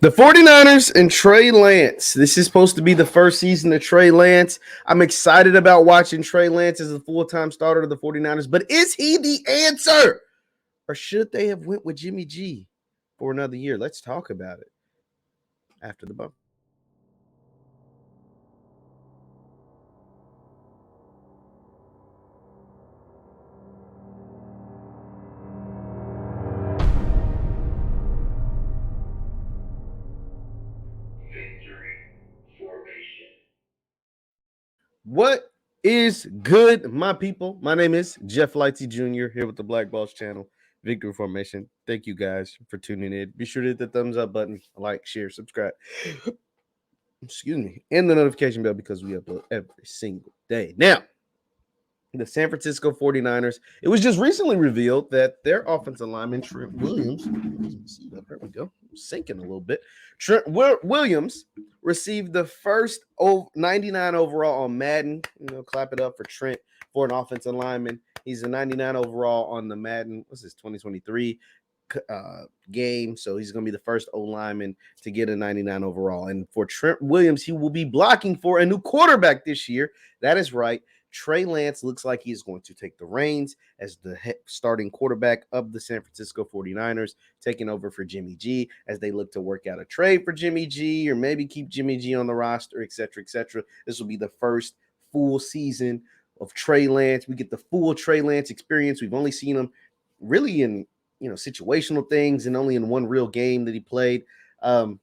The 49ers and Trey Lance. This is supposed to be the first season of Trey Lance. I'm excited about watching Trey Lance as a full-time starter of the 49ers, but is he the answer? Or should they have went with Jimmy G for another year? Let's talk about it after the bump. What is good, my people? My name is JeffLightsyJr. here with the Black Balls channel, Victory Formation. Thank you guys for tuning in. Be sure to hit the thumbs up button, like, share, subscribe. Excuse me, and the notification bell because we upload every single day. Now, the San Francisco 49ers, it was just recently revealed that their offensive lineman, Trent Williams, there we go, sinking a little bit. Trent Williams received the first 99 overall on Madden. Clap it up for Trent for an offensive lineman. He's a 99 overall on the Madden, what's this, 2023 game. So he's going to be the first O-lineman to get a 99 overall. And for Trent Williams, he will be blocking for a new quarterback this year. That is right. Trey Lance looks like he is going to take the reins as the starting quarterback of the San Francisco 49ers, taking over for Jimmy G as they look to work out a trade for Jimmy G or maybe keep Jimmy G on the roster, et cetera, et cetera. This will be the first full season of Trey Lance. We get the full Trey Lance experience. We've only seen him really in, situational things and only in one real game that he played. But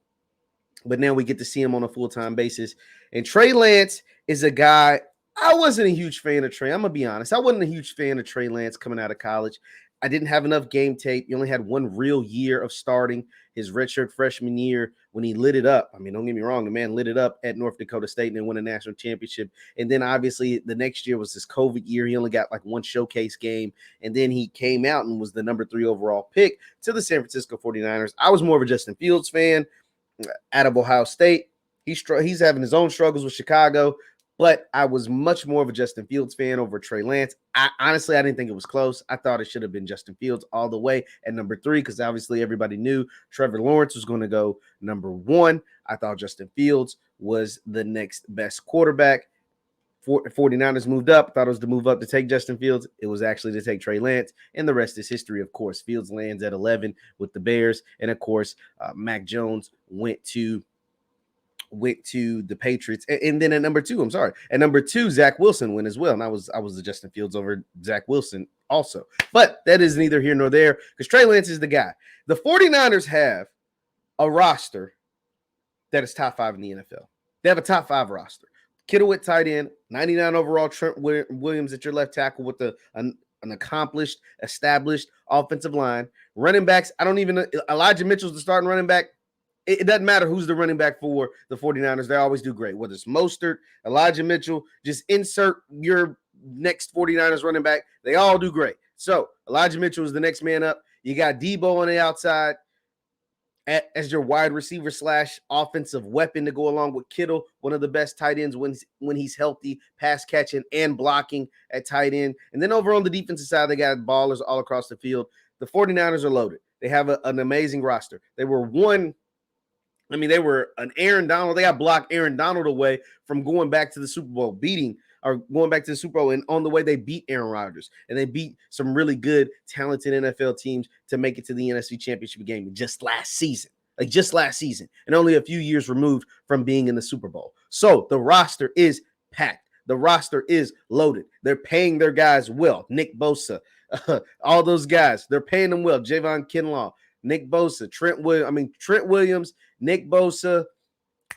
now we get to see him on a full-time basis. And Trey Lance is a guy – I wasn't a huge fan of Trey. I'm going to be honest. I wasn't a huge fan of Trey Lance coming out of college. I didn't have enough game tape. He only had one real year of starting his redshirt freshman year when he lit it up. I mean, don't get me wrong. The man lit it up at North Dakota State and then won a national championship. And then obviously the next year was this COVID year. He only got like one showcase game. And then he came out and was the number 3 overall pick to the San Francisco 49ers. I was more of a Justin Fields fan out of Ohio State. He's having his own struggles with Chicago. But I was much more of a Justin Fields fan over Trey Lance. Honestly, I didn't think it was close. I thought it should have been Justin Fields all the way at number 3 because obviously everybody knew Trevor Lawrence was going to go number 1. I thought Justin Fields was the next best quarterback. 49ers moved up. I thought it was to move up to take Justin Fields. It was actually to take Trey Lance, and the rest is history, of course. Fields lands at 11 with the Bears, and, of course, Mac Jones went to the Patriots. And then at number 2, at number 2, Zach Wilson went as well. And I was the Justin Fields over Zach Wilson also. But that is neither here nor there because Trey Lance is the guy. The 49ers have a roster that is top 5 in the NFL. They have a top 5 roster. Kittle at tight end, 99 overall, Trent Williams at your left tackle with an accomplished, established offensive line. Running backs, I don't even know. Elijah Mitchell's the starting running back. It doesn't matter who's the running back for the 49ers. They always do great. Whether it's Mostert, Elijah Mitchell, just insert your next 49ers running back. They all do great. So Elijah Mitchell is the next man up. You got Debo on the outside as your wide receiver / offensive weapon to go along with Kittle, one of the best tight ends when he's healthy, pass catching and blocking at tight end. And then over on the defensive side, they got ballers all across the field. The 49ers are loaded. They have an amazing roster. They were an Aaron Donald. They got blocked Aaron Donald away from going back to the Super Bowl, and on the way they beat Aaron Rodgers. And they beat some really good, talented NFL teams to make it to the NFC Championship game just last season. And only a few years removed from being in the Super Bowl. So the roster is packed. The roster is loaded. They're paying their guys well. Nick Bosa, all those guys, they're paying them well. Javon Kinlaw, Nick Bosa, Trent Williams, Nick Bosa,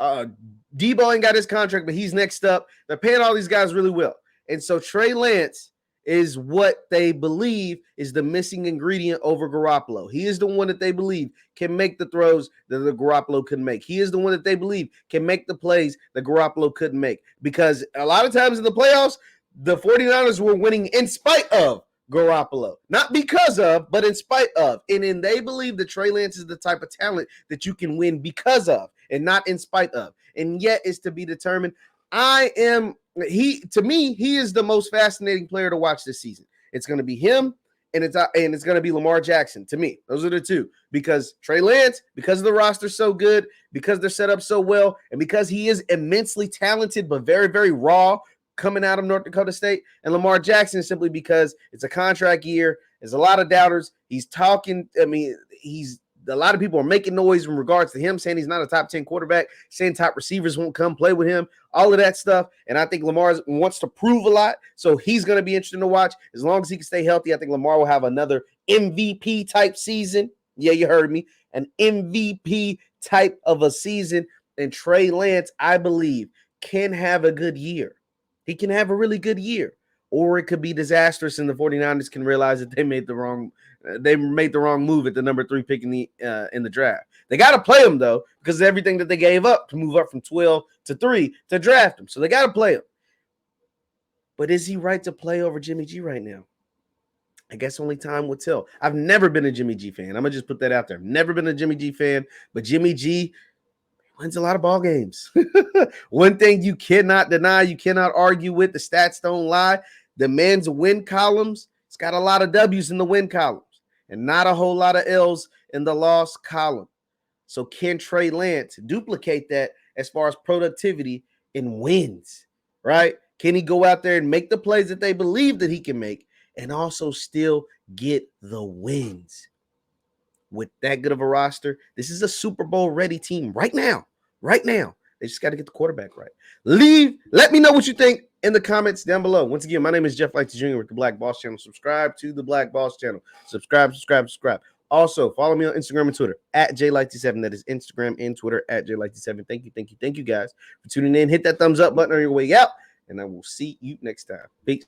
Debo ain't got his contract, but he's next up. They're paying all these guys really well. And so Trey Lance is what they believe is the missing ingredient over Garoppolo. He is the one that they believe can make the throws that the Garoppolo couldn't make. He is the one that they believe can make the plays that Garoppolo couldn't make. Because a lot of times in the playoffs, the 49ers were winning in spite of Garoppolo. Not because of, but in spite of. And then they believe that Trey Lance is the type of talent that you can win because of and not in spite of. And yet it's to be determined. To me, he is the most fascinating player to watch this season. It's going to be him and it's going to be Lamar Jackson to me. Those are the two, because Trey Lance, because the roster's so good, because they're set up so well, and because he is immensely talented but very, very raw coming out of North Dakota State, and Lamar Jackson simply because it's a contract year. There's a lot of doubters. He's talking. I mean, a lot of people are making noise in regards to him, saying he's not a top 10 quarterback, saying top receivers won't come play with him, all of that stuff. And I think Lamar wants to prove a lot, so he's going to be interesting to watch. As long as he can stay healthy, I think Lamar will have another MVP type season. Yeah, you heard me. An MVP type of a season. And Trey Lance, I believe, can have a good year. He can have a really good year. Or it could be disastrous, and the 49ers can realize that they made the wrong move at the number 3 pick in the draft. They got to play him, though, because of everything that they gave up to move up from 12 to 3 to draft him. So they got to play him. But is he right to play over Jimmy G right now? I guess only time will tell. I've never been a Jimmy G fan. I'm going to just put that out there. I've never been a Jimmy G fan, but Jimmy G wins a lot of ball games. One thing you cannot deny, you cannot argue with, the stats don't lie. The men's win columns, it's got a lot of W's in the win columns and not a whole lot of L's in the loss column. So can Trey Lance duplicate that as far as productivity and wins, right? Can he go out there and make the plays that they believe that he can make and also still get the wins? With that good of a roster, this is a Super Bowl ready team right now. Right now. They just got to get the quarterback right. Let me know what you think in the comments down below. Once again, my name is JeffLightsyJr with the Black Boss Channel. Subscribe to the Black Boss Channel. Subscribe. Also, follow me on Instagram and Twitter at JLightsy7. That is Instagram and Twitter at JLightsy7. Thank you guys for tuning in. Hit that thumbs up button on your way out, and I will see you next time. Peace.